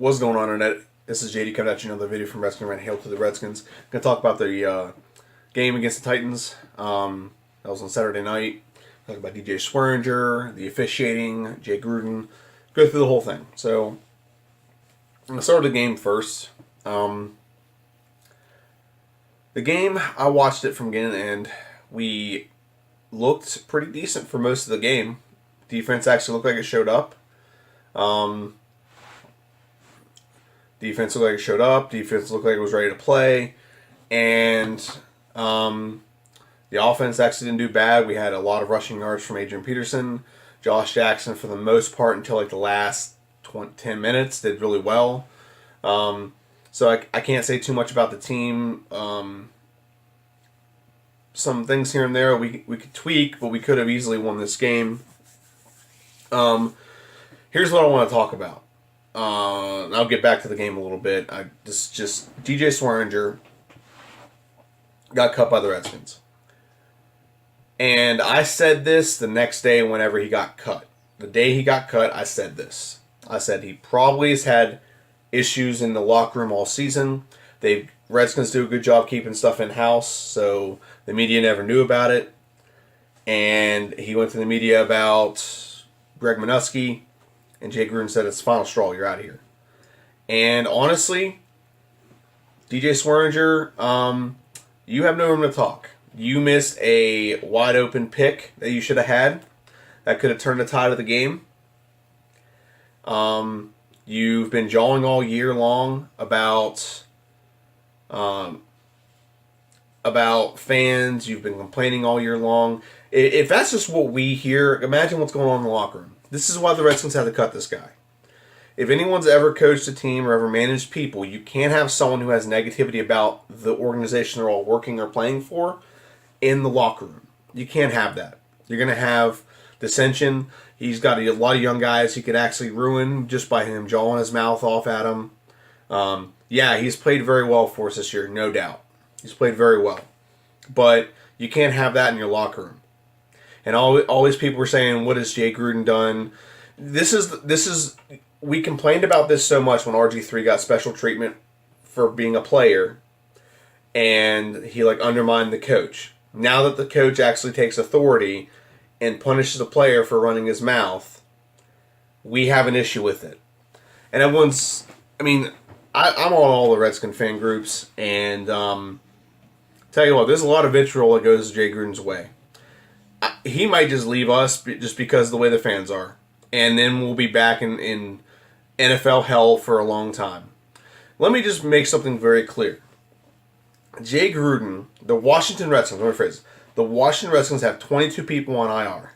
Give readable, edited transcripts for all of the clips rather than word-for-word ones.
What's going on, Internet? This is JD coming at you another video from Redskins Ran Hail to the Redskins. Going to talk about the game against the Titans. That was on Saturday night. Talk about DJ Swearinger, the officiating, Jay Gruden. Go through the whole thing. So, I'm going to start with the game first. The game, I watched it from beginning to end. We looked pretty decent for most of the game. Defense actually looked like it showed up. Defense looked like it showed up. Defense looked like it was ready to play. And the offense actually didn't do bad. We had a lot of rushing yards from Adrian Peterson. Josh Jackson, for the most part, until like the last 10 minutes, did really well. So I can't say too much about the team. Some things here and there we could tweak, but we could have easily won this game. Here's what I want to talk about. I'll get back to the game a little bit. Just DJ Swearinger got cut by the Redskins. And I said this the next day whenever he got cut. The day he got cut, I said this. I said he probably has had issues in the locker room all season. Redskins do a good job keeping stuff in-house, so the media never knew about it. And he went to the media about Greg Minuski, and Jay Gruden said, it's the final straw, you're out of here. And honestly, DJ Swearinger, you have no room to talk. You missed a wide open pick that you should have had. That could have turned the tide of the game. You've been jawing all year long about fans. You've been complaining all year long. If that's just what we hear, imagine what's going on in the locker room. This is why the Redskins had to cut this guy. If anyone's ever coached a team or ever managed people, you can't have someone who has negativity about the organization they're all working or playing for in the locker room. You can't have that. You're going to have dissension. He's got a lot of young guys he could actually ruin just by him jawing his mouth off at him. Yeah, he's played very well for us this year, no doubt. He's played very well. But you can't have that in your locker room. And all these people were saying, what has Jay Gruden done? This is we complained about this so much when RG3 got special treatment for being a player, and he undermined the coach. Now that the coach actually takes authority and punishes the player for running his mouth, we have an issue with it. And everyone's, I'm on all the Redskin fan groups, and tell you what, there's a lot of vitriol that goes Jay Gruden's way. He might just leave us just because of the way the fans are. And then we'll be back in NFL hell for a long time. Let me just make something very clear. Jay Gruden, the Washington Redskins, let me rephrase this. The Washington Redskins have 22 people on IR.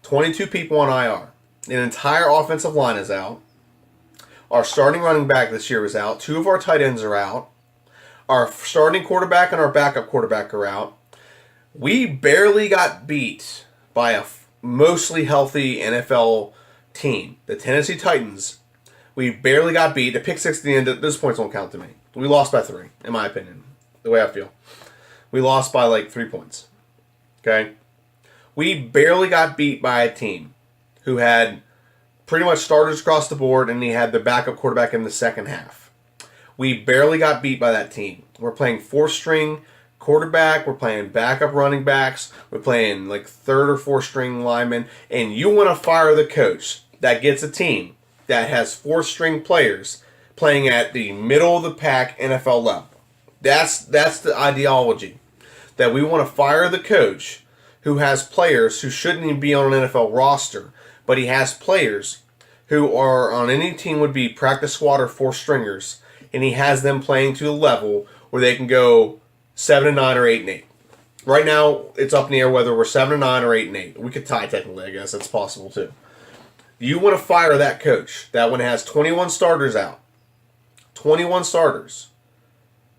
22 people on IR. An entire offensive line is out. Our starting running back this year is out. 2 of our tight ends are out. Our starting quarterback and our backup quarterback are out. We barely got beat by a mostly healthy NFL team, the Tennessee Titans. We barely got beat. The pick six at the end, those points won't count to me. We lost by 3, in my opinion, the way I feel. We lost by 3 points. Okay? We barely got beat by a team who had pretty much starters across the board, and he had the backup quarterback in the second half. We barely got beat by that team. We're playing 4th-string quarterback, we're playing backup running backs, we're playing 3rd or 4th string linemen, and you want to fire the coach that gets a team that has 4th string players playing at the middle of the pack NFL level. That's the ideology. That we want to fire the coach who has players who shouldn't even be on an NFL roster, but he has players who are on any team would be practice squad or 4th stringers, and he has them playing to the level where they can go 7-9 or 8-8. Right now, it's up in the air whether we're 7-9 or 8-8. We could tie technically, I guess. That's possible too. You want to fire that coach. That one has 21 starters out. 21 starters.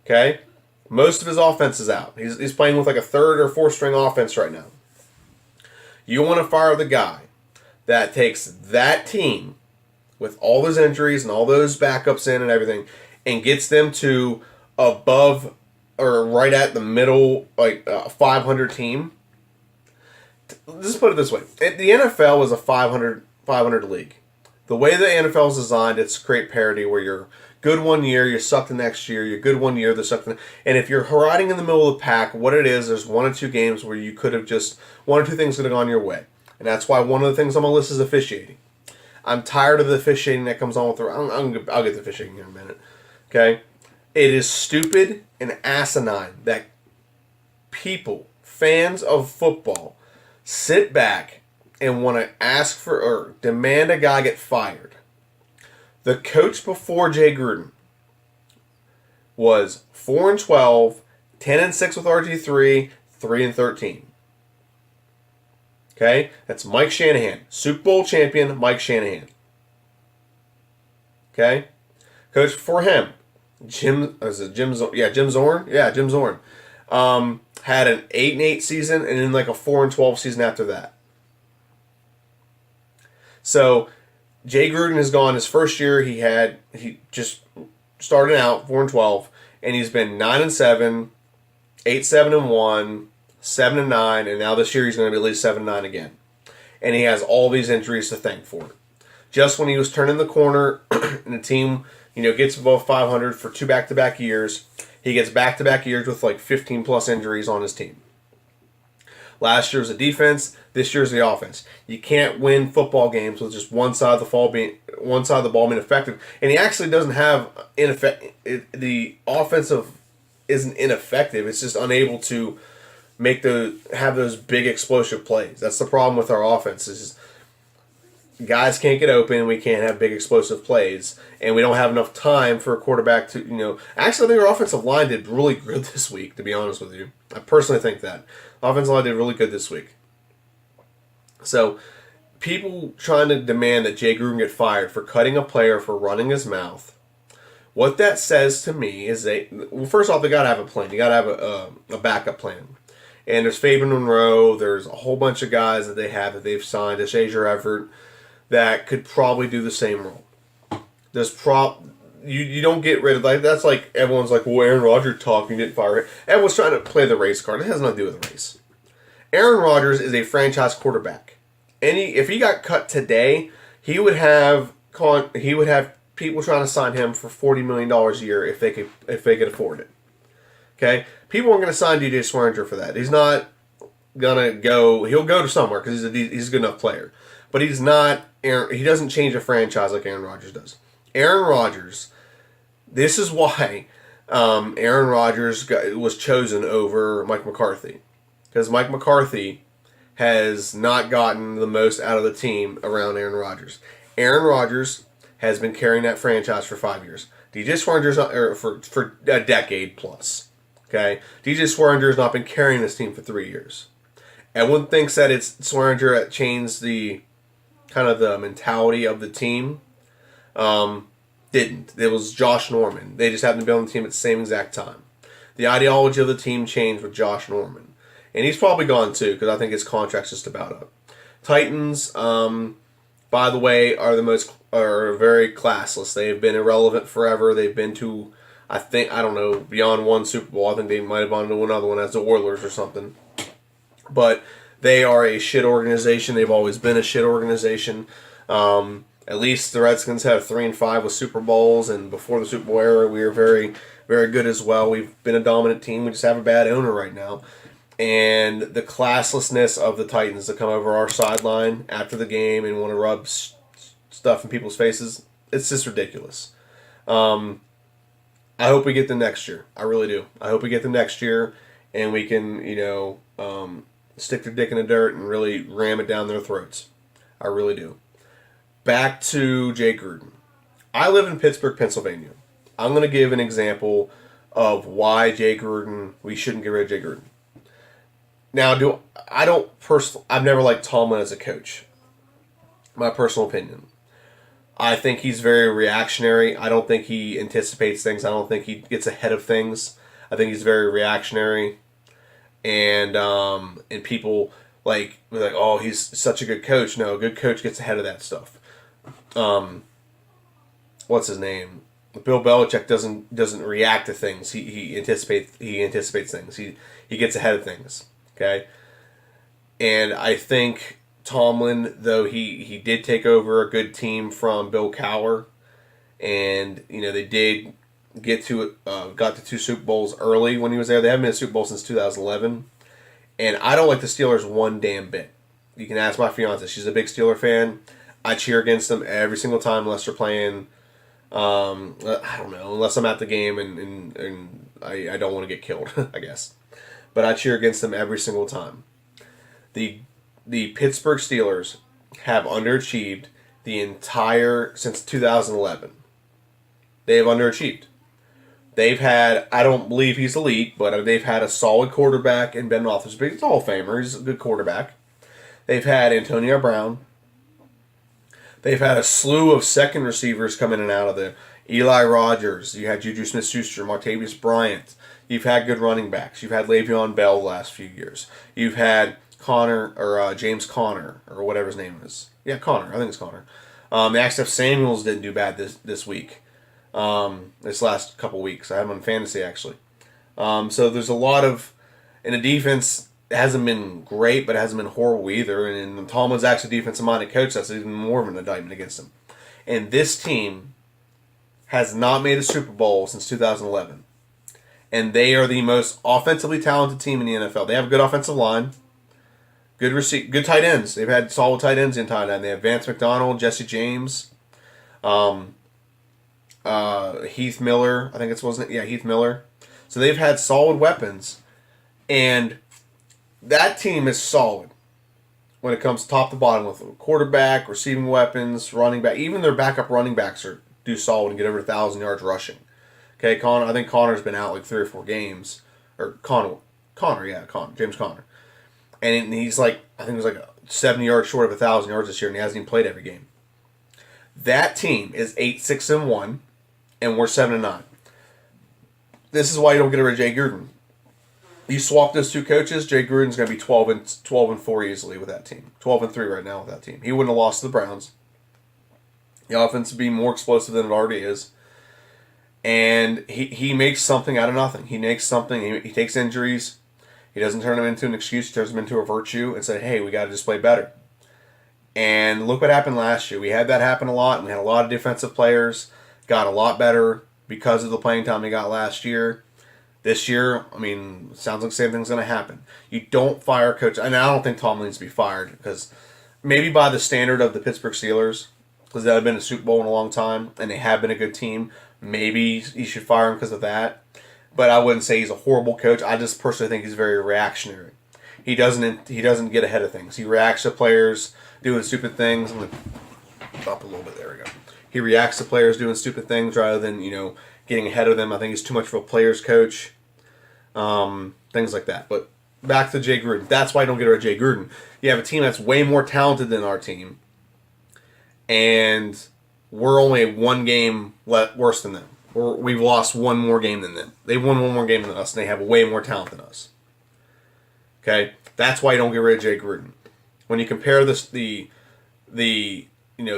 Okay? Most of his offense is out. He's playing with a 3rd or 4th string offense right now. You want to fire the guy that takes that team with all those injuries and all those backups in and everything and gets them to above or right at the middle, 500 team. Let's put it this way. The NFL is a 500 league. The way the NFL is designed, it's to create parity where you're good one year, you suck the next year, you're good one year, they suck the and if you're riding in the middle of the pack, what it is, there's one or two games where you could have just one or two things could have gone your way. And that's why one of the things on my list is officiating. I'm tired of the officiating that comes on with the I'll get to officiating in a minute. Okay? It is stupid and asinine that people, fans of football, sit back and want to ask for or demand a guy get fired. The coach before Jay Gruden was 4-12, 10-6 with RG3, 3-13. Okay, that's Mike Shanahan, Super Bowl champion Mike Shanahan. Okay, coach before him, Jim Zorn. Yeah, Jim Zorn. Had an 8-8 season and then like a 4-12 season after that. So Jay Gruden has gone his first year. He just started out 4-12, and he's been 9-7, 8-7-1, 7-9, and now this year he's going to be at least 7-9 again. And he has all these injuries to thank for. Just when he was turning the corner, and the team, gets above 500 for 2 back-to-back years, he gets back-to-back years with like 15 plus injuries on his team. Last year was the defense. This year's the offense. You can't win football games with just one side of the ball being effective. And he actually doesn't have the offensive isn't ineffective. It's just unable to have those big explosive plays. That's the problem with our offense. Is guys can't get open. We can't have big explosive plays, and we don't have enough time for a quarterback to Actually, I think our offensive line did really good this week. To be honest with you, I personally think that offensive line did really good this week. So, people trying to demand that Jay Gruden get fired for cutting a player for running his mouth. What that says to me is first off, they got to have a plan. You got to have a backup plan. And there's Fabian Monroe. There's a whole bunch of guys that they've signed. There's Shazier Everett that could probably do the same role. You don't get rid of that's like everyone's like, well, Aaron Rodgers talking, didn't fire. Everyone's trying to play the race card. It has nothing to do with the race. Aaron Rodgers is a franchise quarterback. If he got cut today, he would have people trying to sign him for $40 million a year if they could afford it. Okay, people aren't going to sign DJ Swearinger for that. He's not gonna go. He'll go to somewhere because he's a good enough player, but he's not. He doesn't change a franchise like Aaron Rodgers does. Aaron Rodgers. This is why Aaron Rodgers was chosen over Mike McCarthy, because Mike McCarthy has not gotten the most out of the team around Aaron Rodgers. Aaron Rodgers has been carrying that franchise for 5 years. DJ Swearinger's for a decade plus. Okay, DJ Swearinger has not been carrying this team for 3 years. Everyone thinks that it's Swearinger that changed the kind of the mentality of the team. Didn't. It was Josh Norman. They just happened to be on the team at the same exact time. The ideology of the team changed with Josh Norman. And he's probably gone too, because I think his contract's just about up. Titans, by the way, are very classless. They've been irrelevant forever. They've been to, beyond one Super Bowl. I think they might have gone to another one as the Oilers or something. But they are a shit organization. They've always been a shit organization. At least the Redskins have 3-5 with Super Bowls, and before the Super Bowl era, we were very, very good as well. We've been a dominant team. We just have a bad owner right now. And the classlessness of the Titans to come over our sideline after the game and want to rub stuff in people's faces, it's just ridiculous. I hope we get them next year. I really do. I hope we get them next year and we can, stick their dick in the dirt and really ram it down their throats. I really do. Back to Jay Gruden. I live in Pittsburgh, Pennsylvania. I'm going to give an example of why we shouldn't get rid of Jay Gruden. Now, I've never liked Tomlin as a coach. My personal opinion. I think he's very reactionary. I don't think he anticipates things. I don't think he gets ahead of things. I think he's very reactionary. And people we're like, oh, he's such a good coach. No, a good coach gets ahead of that stuff. What's his name? Bill Belichick doesn't react to things. He anticipates things. He gets ahead of things. Okay? And I think Tomlin, though he did take over a good team from Bill Cowher, and they did got to 2 Super Bowls early when he was there. They haven't been a Super Bowl since 2011, and I don't like the Steelers one damn bit. You can ask my fiance; she's a big Steeler fan. I cheer against them every single time unless they're playing. I don't know, unless I'm at the game and I don't want to get killed, I guess. But I cheer against them every single time. The Pittsburgh Steelers have underachieved since 2011. They have underachieved. They've had, I don't believe he's elite, but they've had a solid quarterback in Ben Roethlisberger. He's a Hall of Famer. He's a good quarterback. They've had Antonio Brown. They've had a slew of second receivers come in and out of there. Eli Rogers. You had Juju Smith-Schuster, Martavis Bryant. You've had good running backs. You've had Le'Veon Bell the last few years. You've had James Conner, or whatever his name is. Yeah, Conner. I think it's Conner. The Axel Samuels didn't do bad this week. This last couple weeks. I have him on fantasy, actually. So there's a lot of... And the defense hasn't been great, but it hasn't been horrible either. And Tomlin's actually a defensive-minded coach. That's even more of an indictment against him. And this team has not made a Super Bowl since 2011. And they are the most offensively talented team in the NFL. They have a good offensive line. Good tight ends. They've had solid tight ends in tight end. They have Vance McDonald, Jesse James, Heath Miller. I think wasn't it? Yeah, Heath Miller. So they've had solid weapons. And that team is solid when it comes top to bottom with quarterback, receiving weapons, running back. Even their backup running backs do solid and get over 1,000 yards rushing. Okay, I think Connor's been out like 3 or 4 games. Or James Conner. And he's like, I think it was like 70 yards short of 1,000 yards this year, and he hasn't even played every game. That team is 8-6-1, and we're 7-9. This is why you don't get rid of Jay Gruden. You swap those two coaches, Jay Gruden's going to be 12-4 easily with that team. 12-3 right now with that team. He wouldn't have lost to the Browns. The offense would be more explosive than it already is. And he makes something out of nothing. He makes something. He takes injuries. He doesn't turn them into an excuse. He turns them into a virtue and say, hey, we got to just play better. And look what happened last year. We had that happen a lot, and we had a lot of defensive players got a lot better because of the playing time they got last year. This year, I mean, sounds like the same thing's going to happen. You don't fire a coach. And I don't think Tomlin needs to be fired because maybe by the standard of the Pittsburgh Steelers, because they have been a Super Bowl in a long time, and they have been a good team, maybe you should fire him because of that. But I wouldn't say he's a horrible coach. I just personally think he's very reactionary. He doesn't get ahead of things. He reacts to players doing stupid things. I'm going to up a little bit. There we go. He reacts to players doing stupid things rather than, getting ahead of them. I think he's too much of a player's coach. Things like that. But back to Jay Gruden. That's why I don't get rid of Jay Gruden. You have a team that's way more talented than our team. And we're only 1 game worse than them. We've lost 1 more game than them. They've won 1 more game than us, and they have way more talent than us. Okay? That's why you don't get rid of Jay Gruden. When you compare the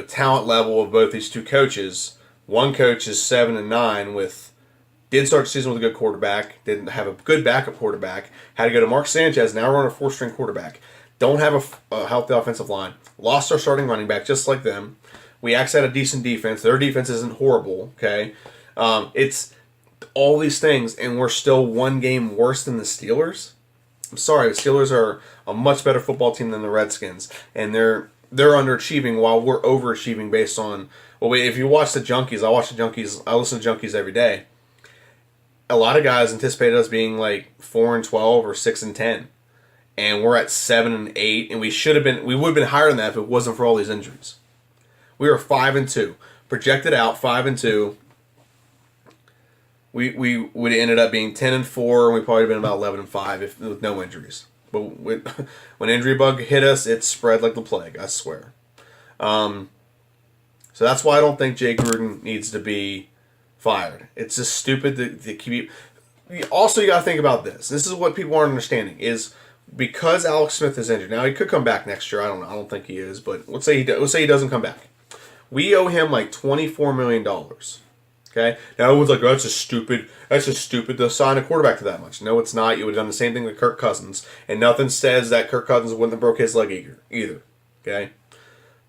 talent level of both these two coaches, one coach is 7-9 did start the season with a good quarterback, didn't have a good backup quarterback, had to go to Mark Sanchez, now we're on a 4-string quarterback. Don't have a healthy offensive line. Lost our starting running back just like them. We actually had a decent defense. Their defense isn't horrible, okay? It's all these things, and we're still 1 game worse than the Steelers. I'm sorry, the Steelers are a much better football team than the Redskins, and they're underachieving while we're overachieving based on. Well, if you watch the Junkies, I watch the Junkies. I listen to Junkies every day. A lot of guys anticipated us being like 4-12 or 6-10, and we're at 7-8, and we would have been higher than that if it wasn't for all these injuries. We were 5-2, projected out 5-2. We would have ended up being 10-4, and we probably been about 11-5 with no injuries. But when injury bug hit us, it spread like the plague. I swear. So that's why I don't think Jay Gruden needs to be fired. It's just stupid to keep. Also, you got to think about this. This is what people aren't understanding is because Alex Smith is injured. Now he could come back next year. I don't know. I don't think he is, but let's say he doesn't come back. We owe him like $24 million. Okay? Now everyone's like, oh, that's just stupid to sign a quarterback to that much. No, it's not. You would have done the same thing with Kirk Cousins, and nothing says that Kirk Cousins wouldn't have broke his leg either. Okay?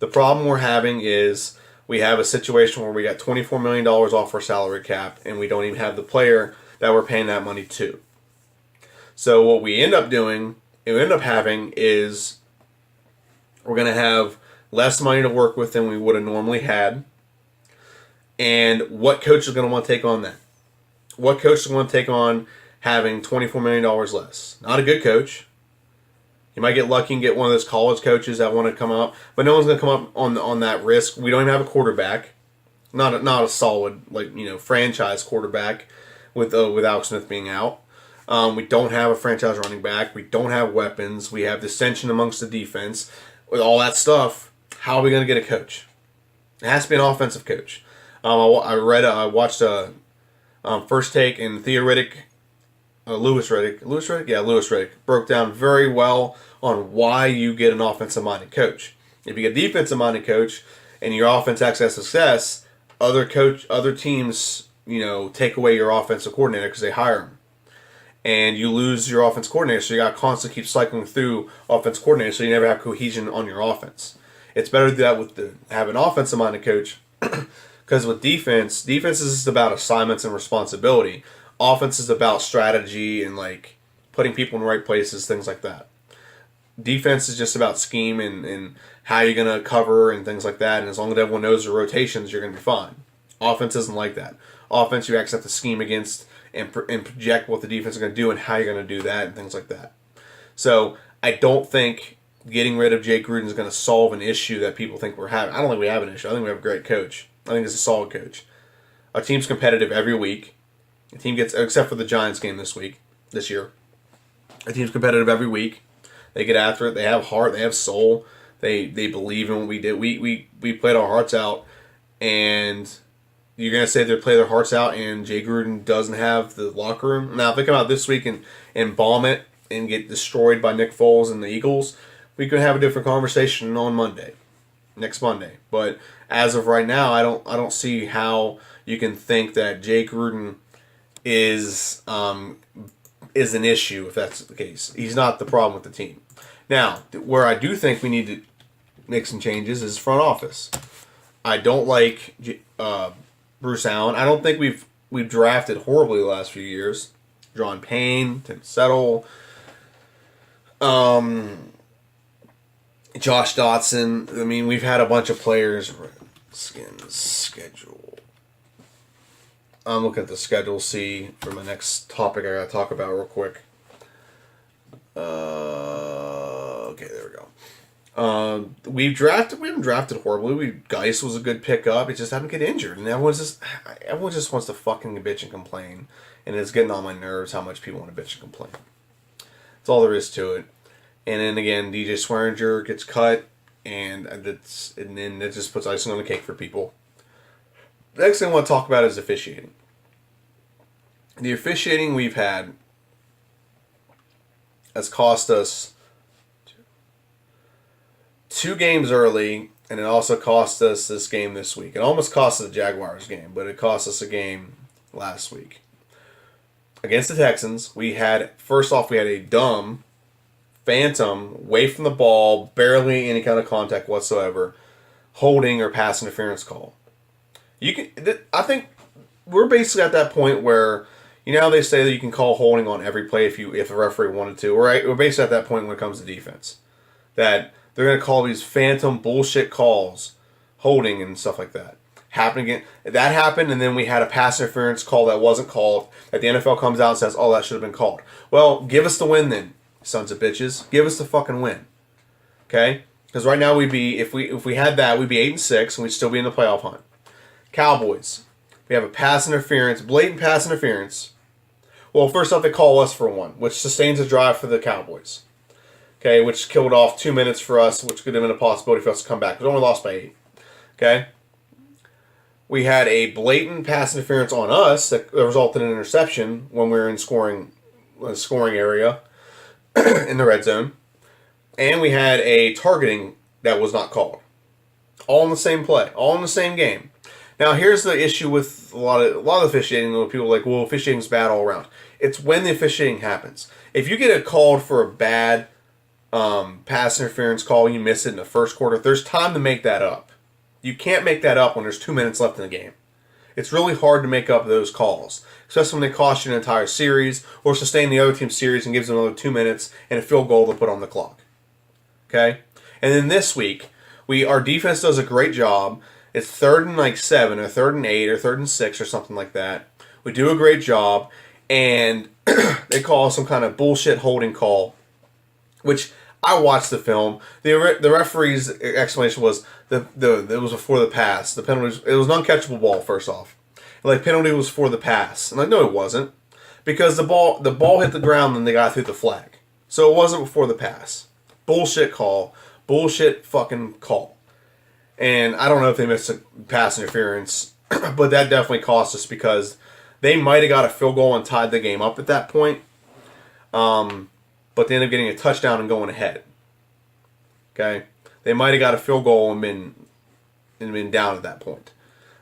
The problem we're having is we have a situation where we got $24 million off our salary cap, and we don't even have the player that we're paying that money to. So what we end up doing, and we end up having, is we're going to have less money to work with than we would have normally had. And what coach is going to want to take on that? What coach is going to take on having $24 million less? Not a good coach. You might get lucky and get one of those college coaches that want to come up, but no one's going to come up on that risk. We don't even have a quarterback, not a solid franchise quarterback with Alex Smith being out. We don't have a franchise running back. We don't have weapons. We have dissension amongst the defense. With all that stuff, how are we going to get a coach? It has to be an offensive coach. I watched First Take, and Lewis Riddick broke down very well on why you get an offensive-minded coach. If you get a defensive-minded coach and your offense has success, other teams, take away your offensive coordinator because they hire him. And you lose your offense coordinator, so you got to constantly keep cycling through offense coordinator, so you never have cohesion on your offense. It's better to do that have an offensive-minded coach, because with defense is just about assignments and responsibility. Offense is about strategy and putting people in the right places, things like that. Defense is just about scheme and how you're going to cover and things like that. And as long as everyone knows the rotations, you're going to be fine. Offense isn't like that. Offense, you actually have to scheme against and project what the defense is going to do and how you're going to do that and things like that. So I don't think getting rid of Jay Gruden is going to solve an issue that people think we're having. I don't think we have an issue. I think we have a great coach. I think it's a solid coach. Our team's competitive every week. The team gets, except for the Giants game this year. Our team's competitive every week. They get after it. They have heart. They have soul. They believe in what we did. We played our hearts out, and you're gonna say they play their hearts out, and Jay Gruden doesn't have the locker room. Now, if they come out this week and bomb it and get destroyed by Nick Foles and the Eagles, we could have a different conversation on next Monday. But as of right now, I don't see how you can think that Jay Gruden is an issue if that's the case. He's not the problem with the team. Now, where I do think we need to make some changes is front office. I don't like Bruce Allen. I don't think we've drafted horribly the last few years. John Payne, Tim Settle, Josh Dotson. I mean, we've had a bunch of players. Redskins schedule. I'm looking at the schedule, see for my next topic I gotta talk about real quick. Okay, there we go. We haven't drafted horribly. Geis was a good pickup. It just happened to get injured, and everyone just wants to fucking bitch and complain, and it's getting on my nerves how much people want to bitch and complain. That's all there is to it. And then again, DJ Swearinger gets cut, and then it just puts icing on the cake for people. The next thing I want to talk about is officiating. The officiating we've had has cost us 2 games early, and it also cost us this game this week. It almost cost us the Jaguars game, but it cost us a game last week. Against the Texans, we had a dumb, phantom, away from the ball, barely any kind of contact whatsoever, holding or pass interference call. I think we're basically at that point where, how they say that you can call holding on every play if the referee wanted to. We're basically at that point when it comes to defense. That they're going to call these phantom bullshit calls, holding and stuff like that. That happened, and then we had a pass interference call that wasn't called, that the NFL comes out and says, oh, that should have been called. Well, give us the win then, sons of bitches. Give us the fucking win. Okay? Because right now if we had that, we'd be 8-6, and we'd still be in the playoff hunt. Cowboys. We have a blatant pass interference. Well, first off, they call us for one, which sustains a drive for the Cowboys. Okay, which killed off 2 minutes for us, which could have been a possibility for us to come back. We only lost by 8. Okay? We had a blatant pass interference on us that resulted in an interception when we were in scoring area in the red zone. And we had a targeting that was not called. All in the same play. All in the same game. Now, here's the issue with a lot of officiating. People are like, well, officiating's bad all around. It's when the officiating happens. If you get called for a bad pass interference call, you miss it in the first quarter. There's time to make that up. You can't make that up when there's 2 minutes left in the game. It's really hard to make up those calls, especially when they cost you an entire series or sustain the other team's series and gives them another 2 minutes and a field goal to put on the clock. Okay? And then this week, our defense does a great job. It's 3rd and like 7 or 3rd and 8 or 3rd and 6 or something like that. We do a great job, and they call some kind of bullshit holding call, which I watched the film. The referee's explanation was it was before the pass. The penalty it was an uncatchable ball. First off, like penalty was for the pass. I'm like, no, it wasn't, because the ball hit the ground and the guy threw the flag, so it wasn't before the pass. Bullshit call, bullshit fucking call. And I don't know if they missed a pass interference, but that definitely cost us because they might have got a field goal and tied the game up at that point. But they ended up getting a touchdown and going ahead. Okay? They might have got a field goal and been down at that point.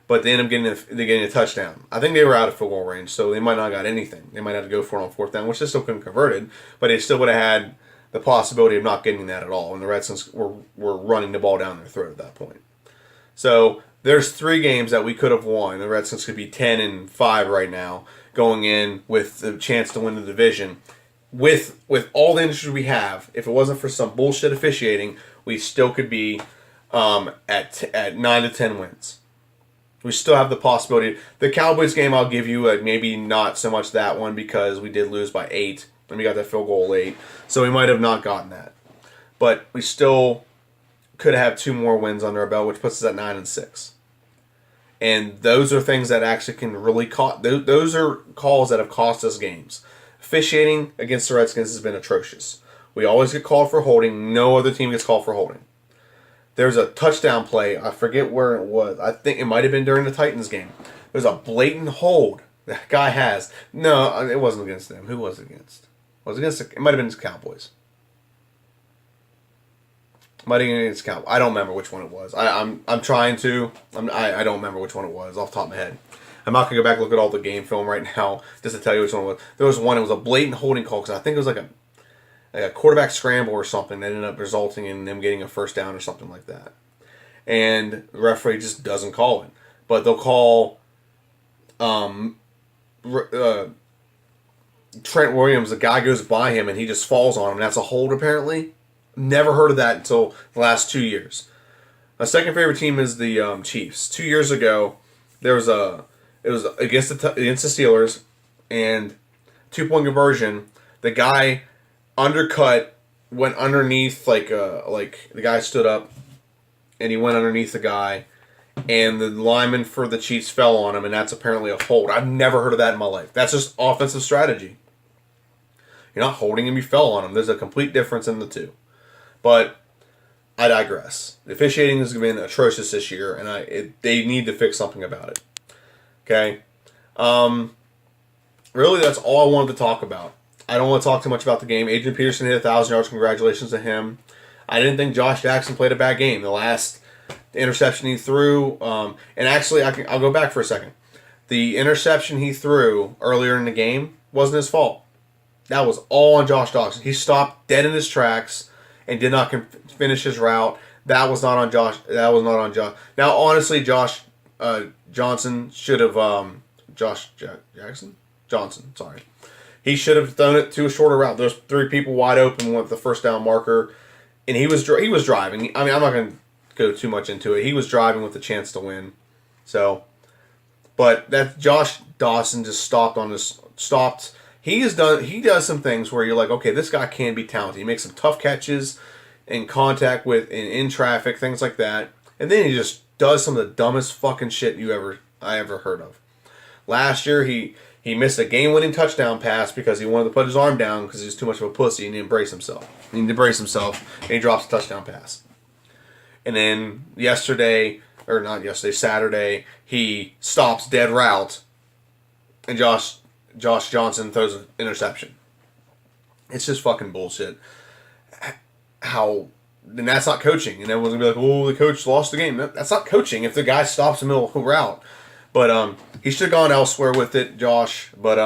But they ended up getting a touchdown. I think they were out of field goal range, so they might not have got anything. They might have to go for it on 4th down, which they still couldn't convert it, but they still would have had the possibility of not getting that at all, and the Redskins were running the ball down their throat at that point. So there's 3 games that we could have won. The Redskins could be 10-5 right now, going in with the chance to win the division. With all the industry we have, if it wasn't for some bullshit officiating, we still could be at 9 to 10 wins. We still have the possibility. The Cowboys game, I'll give you maybe not so much that one because we did lose by 8, and we got that field goal late, so we might have not gotten that. But we still could have 2 more wins under our belt, which puts us at 9-6. And those are things that actually can really cost. Those are calls that have cost us games. Officiating against the Redskins has been atrocious. We always get called for holding. No other team gets called for holding. There's a touchdown play. I forget where it was. I think it might have been during the Titans game. There's a blatant hold that guy has. No, it wasn't against them. Who was it against? It might have been the Cowboys. Might have been against the Cowboys. I don't remember which one it was. I'm trying to. I don't remember which one it was off the top of my head. I'm not going to go back and look at all the game film right now just to tell you which one it was. There was one, it was a blatant holding call because I think it was like a quarterback scramble or something that ended up resulting in them getting a 1st down or something like that. And the referee just doesn't call it. But they'll call Trent Williams, the guy goes by him and he just falls on him. And that's a hold apparently. Never heard of that until the last 2 years. My second favorite team is the Chiefs. 2 years ago, it was against the Steelers, and 2-point conversion. The guy undercut, went underneath like the guy stood up, and he went underneath the guy, and the lineman for the Chiefs fell on him, and that's apparently a hold. I've never heard of that in my life. That's just offensive strategy. You're not holding him; you fell on him. There's a complete difference in the two. But I digress. The officiating has been atrocious this year, and they need to fix something about it. Okay? Really, that's all I wanted to talk about. I don't want to talk too much about the game. Adrian Peterson hit 1,000 yards. Congratulations to him. I didn't think Josh Jackson played a bad game. The last interception he threw, and actually, I'll go back for a second. The interception he threw earlier in the game wasn't his fault. That was all on Josh Dawson. He stopped dead in his tracks and did not finish his route. That was not on Josh. That was not on Josh. Now, honestly, Josh Johnson should have Johnson. Sorry, he should have thrown it to a shorter route. There's 3 people wide open with the 1st down marker, and he was driving. I mean, I'm not going to go too much into it. He was driving with the chance to win. So, but that Josh Dawson just stopped. He does some things where you're like, okay, this guy can be talented. He makes some tough catches in contact with in traffic, things like that. And then he just does some of the dumbest fucking shit I ever heard of. Last year he missed a game-winning touchdown pass because he wanted to put his arm down because he was too much of a pussy and he didn't brace himself. And he drops a touchdown pass. And then Saturday, he stops dead route and Josh Johnson throws an interception. It's just fucking bullshit. And that's not coaching. And everyone's going to be like, oh, the coach lost the game. That's not coaching if the guy stops in the middle of a route. But he should have gone elsewhere with it, Josh. But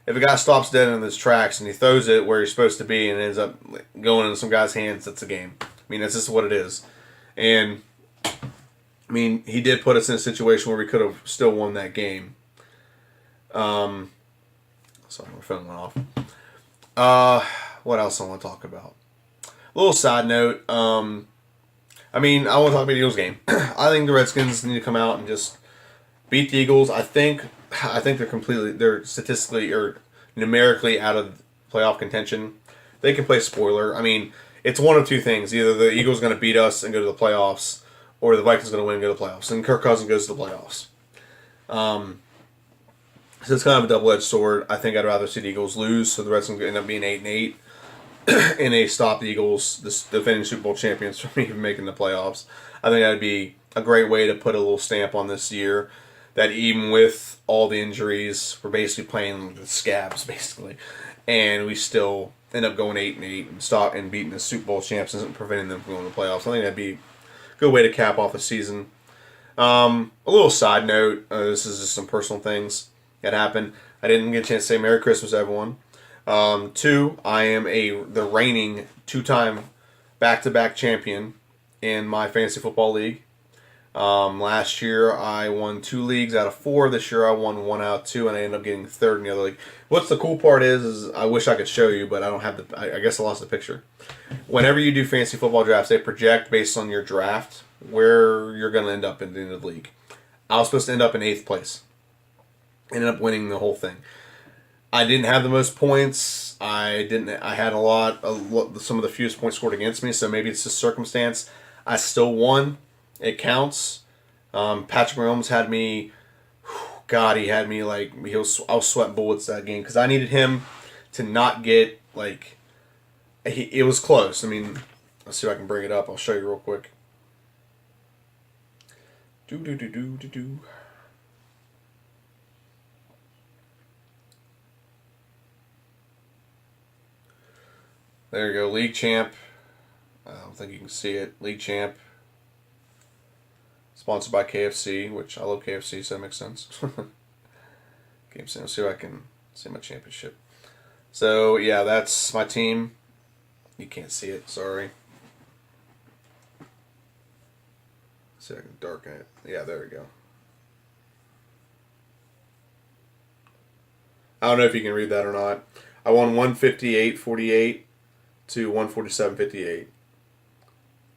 if a guy stops dead in his tracks and he throws it where he's supposed to be and ends up going into some guy's hands, that's a game. I mean, that's just what it is. And I mean, he did put us in a situation where we could have still won that game. Sorry, my phone went off. What else I want to talk about? A little side note. I mean, I want to talk about the Eagles game. I think the Redskins need to come out and just beat the Eagles. I think they're statistically or numerically out of playoff contention. They can play spoiler. I mean, it's one of two things. Either the Eagles are going to beat us and go to the playoffs, or the Vikings are going to win and go to the playoffs. And Kirk Cousins goes to the playoffs. So it's kind of a double-edged sword. I think I'd rather see the Eagles lose, so the Redskins end up being 8-8, and they stop the Eagles, the defending Super Bowl champions, from even making the playoffs. I think that'd be a great way to put a little stamp on this year. That even with all the injuries, we're basically playing the scabs, basically, and we still end up going 8-8 and stop and beating the Super Bowl champs and preventing them from going to the playoffs. I think that'd be a good way to cap off the season. A little side note: this is just some personal things that happened. I didn't get a chance to say Merry Christmas, everyone. 2, I am the reigning 2-time back-to-back champion in my fantasy football league. Last year I won 2 leagues out of 4. This year I won 1 out of 2, and I ended up getting 3rd in the other league. What's the cool part is I wish I could show you, but I don't have I guess I lost the picture. Whenever you do fantasy football drafts, they project based on your draft where you're going to end up in the end of the league. I was supposed to end up in 8th place. Ended up winning the whole thing. I didn't have the most points. I had some of the fewest points scored against me, so maybe it's just circumstance. I still won. It counts. Patrick Mahomes had me. God, he had me like I was sweating bullets that game because I needed him to not get like. It was close. I mean, let's see if I can bring it up. I'll show you real quick. Do. There you go, League Champ. I don't think you can see it. League Champ. Sponsored by KFC, which I love KFC, so that makes sense. KFC. Let's see if I can see my championship. So, yeah, that's my team. You can't see it, sorry. Let's see if I can darken it. Yeah, there we go. I don't know if you can read that or not. I won 158-48. To 147.58,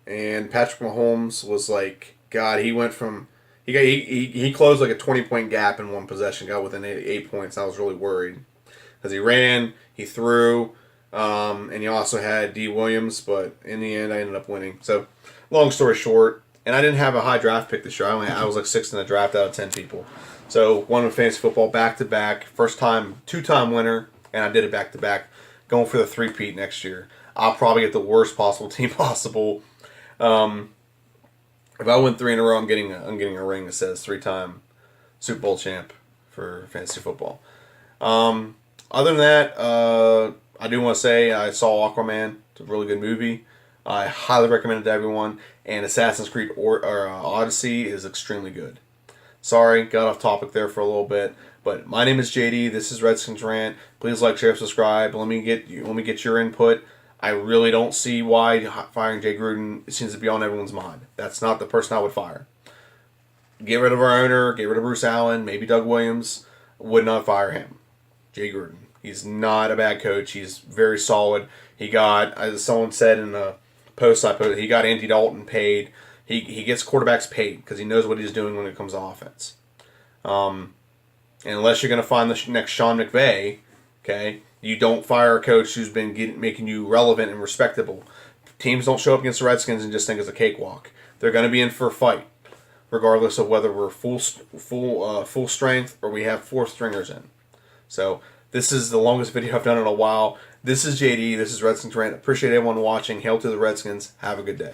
and Patrick Mahomes was like, God, he went from he closed like a 20-point gap in one possession, got within 8 points. I was really worried because he ran, he threw, and he also had D. Williams, but in the end, I ended up winning. So, long story short, and I didn't have a high draft pick this year. I was like 6th in the draft out of 10 people. So, won with fantasy football back to back, first time, 2-time winner, and I did it back to back. Going for the 3-peat next year. I'll probably get the worst possible team possible. If I win 3 in a row, I'm getting a ring that says 3-time Super Bowl champ for fantasy football. Other than that, I do want to say I saw Aquaman. It's a really good movie. I highly recommend it to everyone. And Assassin's Creed Odyssey is extremely good. Sorry, got off topic there for a little bit. But my name is JD. This is Redskins Rant. Please like, share, subscribe. Let me get your input. I really don't see why firing Jay Gruden seems to be on everyone's mind. That's not the person I would fire. Get rid of our owner. Get rid of Bruce Allen. Maybe Doug Williams. Would not fire him. Jay Gruden. He's not a bad coach. He's very solid. He got, as someone said in a post I put, he got Andy Dalton paid. He gets quarterbacks paid because he knows what he's doing when it comes to offense. And unless you're going to find the next Sean McVay, okay, you don't fire a coach who's been making you relevant and respectable. Teams don't show up against the Redskins and just think it's a cakewalk. They're going to be in for a fight, regardless of whether we're full strength or we have 4th stringers in. So this is the longest video I've done in a while. This is JD. This is Redskins Rant. Appreciate everyone watching. Hail to the Redskins. Have a good day.